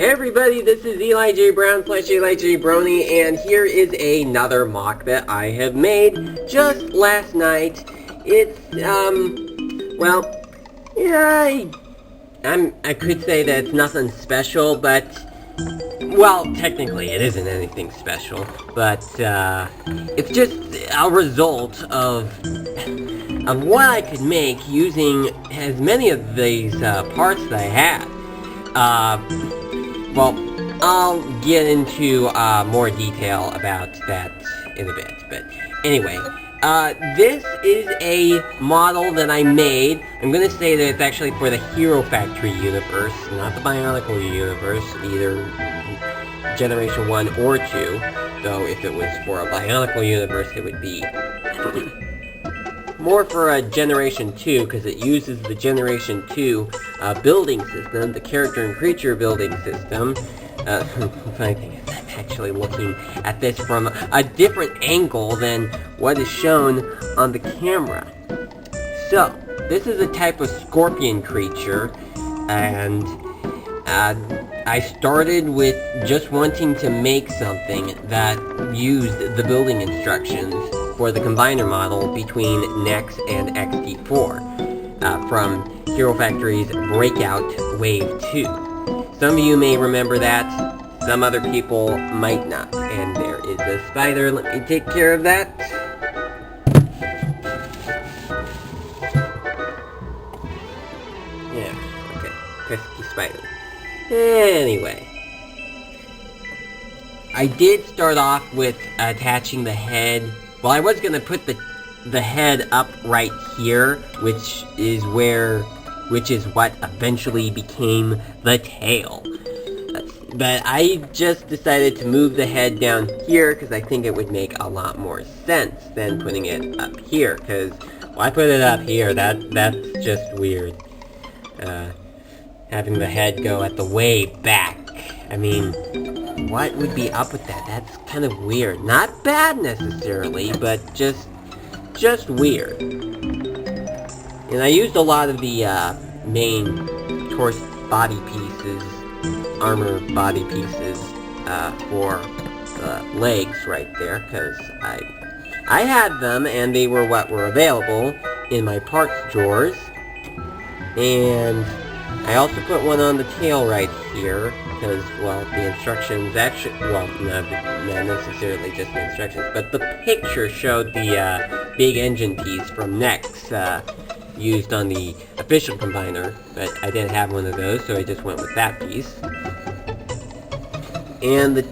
Hey everybody, this is Eli J. Brown / Eli J. Brony, and here is another mock that I have made just last night. It's, well, yeah, I could say that it's nothing special, but, well, technically it isn't anything special, but, it's just a result of what I could make using as many of these, parts that I had. Well, I'll get into more detail about that in a bit, but anyway, this is a model that I made. I'm gonna say that it's actually for the Hero Factory universe, not the Bionicle universe, either Generation 1 or 2, though if it was for a Bionicle universe, it would be more for a Generation 2, because it uses the Generation 2 building system, the character and creature building system. Funny thing is, I'm actually looking at this from a different angle than what is shown on the camera. So, this is a type of scorpion creature, and I started with just wanting to make something that used the building instructions for the combiner model between NEX and XD4 from Hero Factory's Breakout Wave 2. Some of you may remember that, some other people might not. And there is a spider, let me take care of that. Yeah, okay, pesky spider. Anyway, I did start off with attaching the head. Well, I was gonna put the head up right here, which is what eventually became the tail. But I just decided to move the head down here because I think it would make a lot more sense than putting it up here. Because why put it up here? That's just weird. Having the head go at the way back. I mean, what would be up with that? That's kind of weird. Not bad necessarily, but just weird. And I used a lot of the main torso body pieces, armor body pieces, for the legs right there, because I had them and they were what were available in my parts drawers. And I also put one on the tail right here, because, well, the instructions actually, well, not necessarily just the instructions, but the picture showed the big engine piece from NEX, used on the official combiner, but I didn't have one of those, so I just went with that piece. And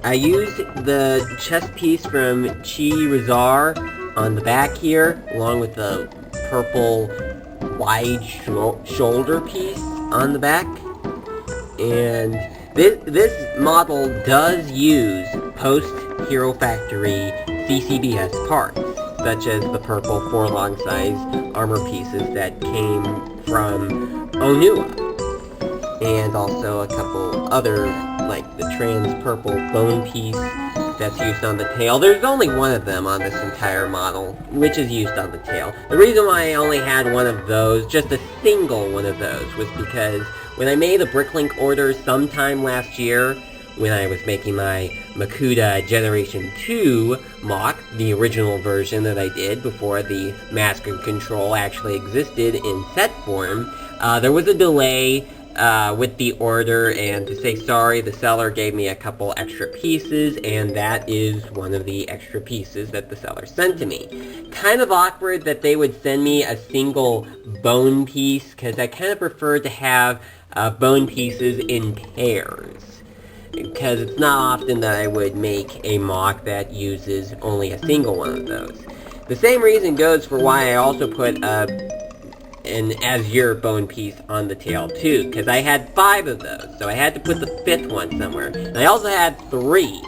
I used the chest piece from Chi Rizar on the back here, along with the purple wide shoulder piece on the back. And this model does use post-Hero Factory CCBS parts, such as the purple 4-long size armor pieces that came from Onua. And also a couple other, like the trans purple bone piece that's used on the tail. There's only one of them on this entire model, which is used on the tail. The reason why I only had one of those, just a single one of those, was because when I made a Bricklink order sometime last year, when I was making my Makuta Generation 2 mock, the original version that I did before the Mask and Control actually existed in set form, there was a delay with the order, and to say sorry, the seller gave me a couple extra pieces, and that is one of the extra pieces that the seller sent to me. Kind of awkward that they would send me a single bone piece, because I kind of prefer to have bone pieces in pairs. Because it's not often that I would make a mock that uses only a single one of those. The same reason goes for why I also put an Azure bone piece on the tail too, because I had 5 of those, so I had to put the 5th one somewhere. And I also had 3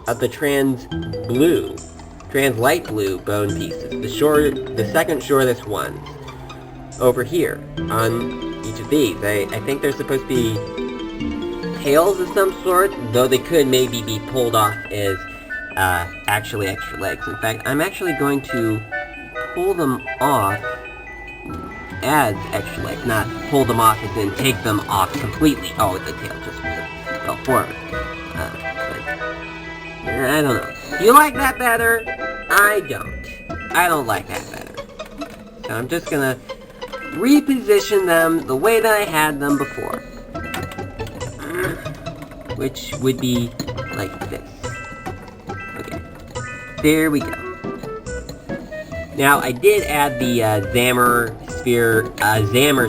of the trans light blue bone pieces, the second shortest ones, over here on each of these. I think they're supposed to be tails of some sort, though they could maybe be pulled off as actually extra legs. In fact, I'm actually going to pull them off as extra legs, not pull them off and then take them off completely. Oh, the tail just fell forward. I don't know. You like that better? I don't. I don't like that better. So I'm just gonna reposition them the way that I had them before. Which would be like this. Okay. There we go. Now, I did add the Zammer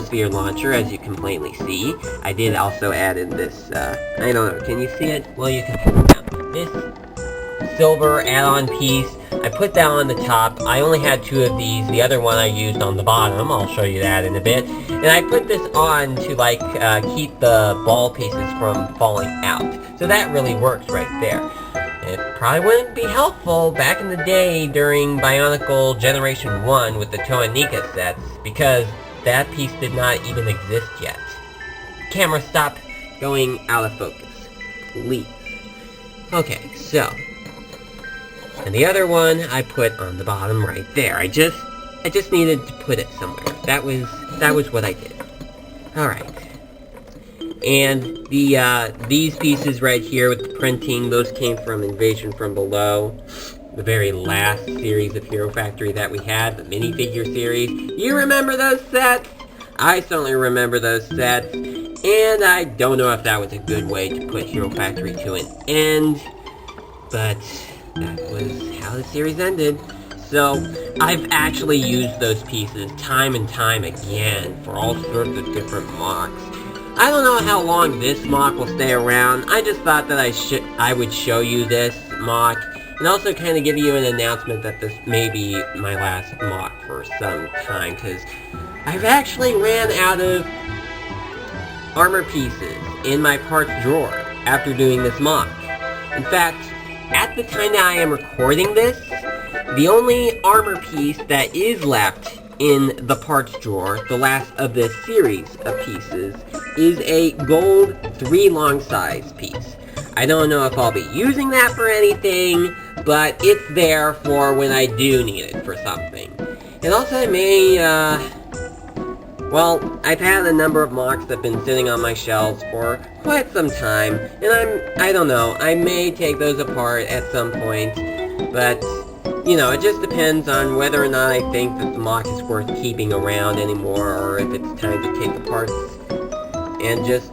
Sphere launcher, as you can plainly see. I did also add in this, I don't know, can you see it? Well, you can see it now. This silver add-on piece, I put that on the top. I only had 2 of these. The other one I used on the bottom. I'll show you that in a bit. And I put this on to, like, keep the ball pieces from falling out. So that really works right there. It probably wouldn't be helpful back in the day during Bionicle Generation 1 with the Toanika sets, because that piece did not even exist yet. Camera, stop going out of focus. Please. Okay, so. And the other one I put on the bottom right there. I just needed to put it somewhere. That was what I did. Alright. And these pieces right here with the printing, those came from Invasion from Below, the very last series of Hero Factory that we had, the minifigure series. You remember those sets? I certainly remember those sets, and I don't know if that was a good way to put Hero Factory to an end, but that was how the series ended. So, I've actually used those pieces time and time again for all sorts of different MOCs. I don't know how long this MOC will stay around. I just thought that I would show you this MOC, and also kind of give you an announcement that this may be my last MOC for some time, because I've actually ran out of armor pieces in my parts drawer after doing this MOC. In fact, at the time that I am recording this, the only armor piece that is left in the parts drawer, the last of this series of pieces, is a gold 3 long size piece. I don't know if I'll be using that for anything, but it's there for when I do need it for something. And also I may, well, I've had a number of MOCs that have been sitting on my shelves for quite some time, and I don't know, I may take those apart at some point, but you know, it just depends on whether or not I think that the MOC is worth keeping around anymore, or if it's time to take the parts and just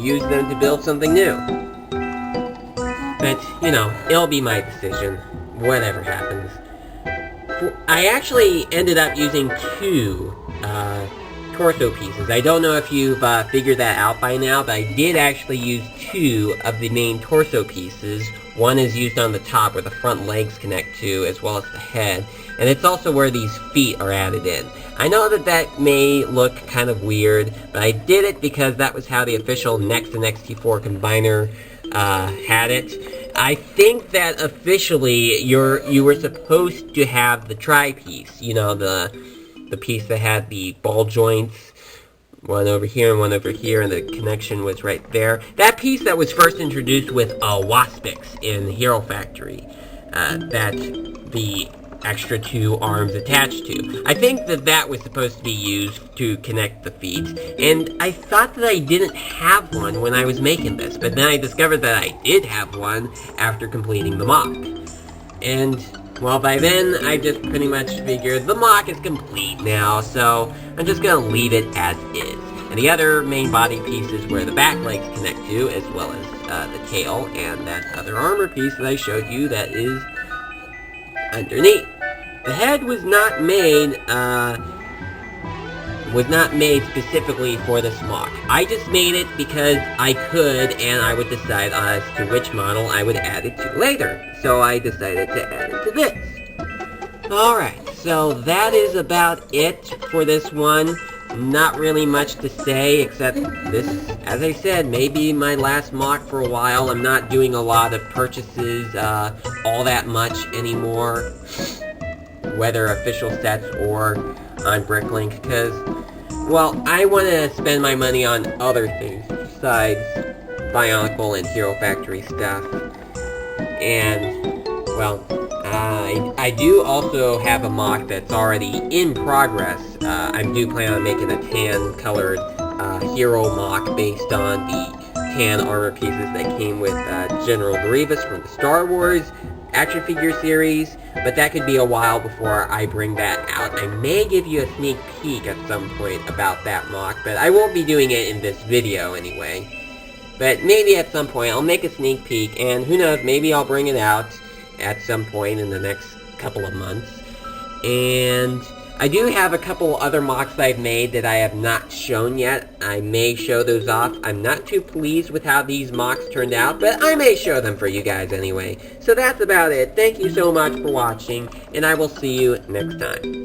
use them to build something new. But, you know, it'll be my decision, whatever happens. I actually ended up using 2 torso pieces. I don't know if you've figured that out by now, but I did actually use 2 of the main torso pieces. One is used on the top where the front legs connect to, as well as the head, and it's also where these feet are added in. I know that that may look kind of weird, but I did it because that was how the official Next and XT4 Combiner had it. I think that officially you were supposed to have the tri-piece, you know, the piece that had the ball joints, one over here and one over here, and the connection was right there. That piece that was first introduced with Waspix in Hero Factory, that the extra 2 arms attached to. I think that that was supposed to be used to connect the feet, and I thought that I didn't have one when I was making this, but then I discovered that I did have one after completing the MOC. And, well, by then, I just pretty much figured the MOC is complete now, so I'm just gonna leave it as is. And the other main body piece is where the back legs connect to, as well as the tail, and that other armor piece that I showed you that is underneath. The head was not made specifically for this MOC. I just made it because I could, and I would decide as to which model I would add it to later. So I decided to add it to this. Alright, so that is about it for this one. Not really much to say, except this, as I said, may be my last MOC for a while. I'm not doing a lot of purchases all that much anymore, whether official sets or on Bricklink, because, well, I want to spend my money on other things besides Bionicle and Hero Factory stuff. And, well, I do also have a MOC that's already in progress. I do plan on making a tan-colored Hero MOC based on the hand armor pieces that came with General Grievous from the Star Wars action figure series, but that could be a while before I bring that out. I may give you a sneak peek at some point about that MOC, but I won't be doing it in this video anyway. But maybe at some point I'll make a sneak peek, and who knows, maybe I'll bring it out at some point in the next couple of months. And I do have a couple other MOCs I've made that I have not shown yet. I may show those off. I'm not too pleased with how these MOCs turned out, but I may show them for you guys anyway. So that's about it. Thank you so much for watching, and I will see you next time.